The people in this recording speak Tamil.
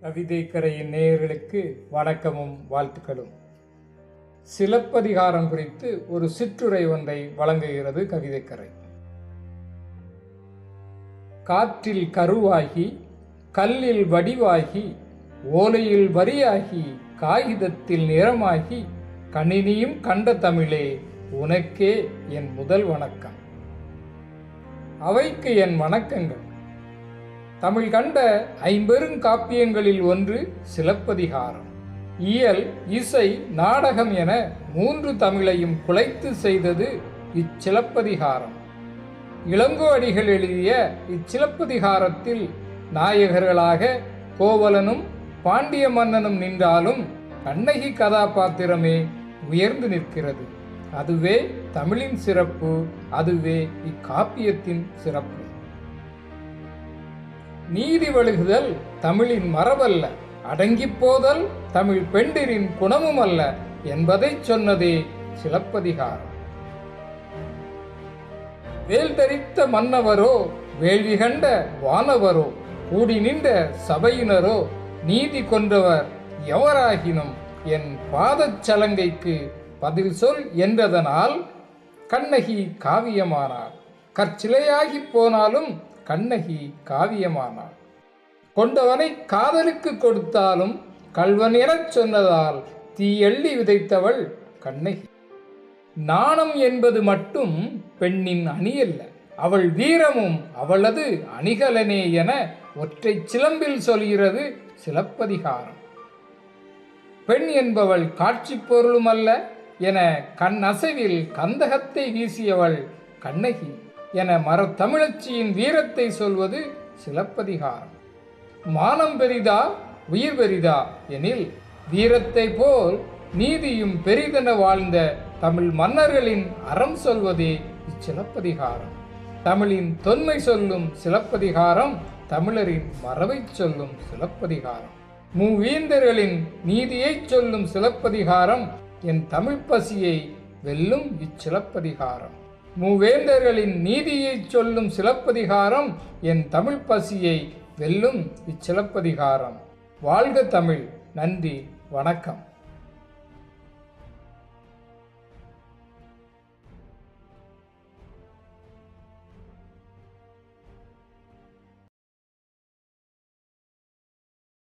கவிதைக்கரையின் நேயர்களுக்கு வணக்கமும் வாழ்த்துக்களும். சிலப்பதிகாரம் குறித்து ஒரு சிற்றுரை ஒன்றை வழங்குகிறது கவிதைக்கரை. காற்றில் கருவாகி, கல்லில் வடிவாகி, ஓலையில் வரியாகி, காகிதத்தில் நிறமாகி, கணினியும் கண்ட தமிழே உனக்கே என் முதல் வணக்கம். அவைக்கு என் வணக்கங்கள். தமிழ் கண்ட ஐம்பெருங்காப்பியங்களில் ஒன்று சிலப்பதிகாரம். இயல், இசை, நாடகம் என 3 தமிழையும் குலைத்து செய்தது இச்சிலப்பதிகாரம். இளங்கோ அடிகள் எழுதிய இச்சிலப்பதிகாரத்தில் நாயகர்களாக கோவலனும் பாண்டிய மன்னனும் நின்றாலும் கண்ணகி கதாபாத்திரமே உயர்ந்து நிற்கிறது. அதுவே தமிழின் சிறப்பு, அதுவே இக்காப்பியத்தின் சிறப்பு. நீதி வழுகுதல் தமிழின் மரபல்ல, அடங்கிப் போதல் தமிழ் பெண்டிரின் குணமும் அல்ல என்பதை சொன்னதே சிலப்பதிகாரம். வேல் தரித்த மன்னவரோ, வேள்வி கண்ட வானவரோ, கூடி நின்ற சபையினரோ, நீதி கொன்றவர் எவராகினும் என் பாதச் சலங்கைக்கு பதில் சொல் என்றதனால் கண்ணகி காவியமானாள். கற்சிலையாகி போனாலும் கண்ணகி காவியமானாள். கொண்டவனை காதலுக்கு கொடுத்தாலும் கள்வன் எனச் சொன்னதால் தீயள்ளி விதைத்தவள் கண்ணகி. நாணம் என்பது மட்டும் பெண்ணின் அணியல்ல, அவள் வீரமும் அவளது அணிகலனே என ஒற்றை சிலம்பில் சொல்கிறது சிலப்பதிகாரம். பெண் என்பவள் காட்சி பொருளும் அல்ல என கண் அசைவில் கந்தகத்தை வீசியவள் கண்ணகி என மரத்தமிழச்சியின் வீரத்தை சொல்வது சிலப்பதிகாரம். மானம் பெரிதா உயிர் பெரிதா எனில் வீரத்தை போல் நீதியும் பெரிதென வாழ்ந்த தமிழ் மன்னர்களின் அறம் சொல்வதே இச்சிலப்பதிகாரம். தமிழின் தொன்மை சொல்லும் சிலப்பதிகாரம், தமிழரின் மரபை சொல்லும் சிலப்பதிகாரம். மூவேந்தர்களின் நீதியை சொல்லும் சிலப்பதிகாரம், என் தமிழ் பசியை வெல்லும் இச்சிலப்பதிகாரம். மூவேந்தர்களின் நீதியை சொல்லும் சிலப்பதிகாரம், என் தமிழ் பசியை வெல்லும் இச்சிலப்பதிகாரம். வாழ்க தமிழ். நன்றி, வணக்கம்.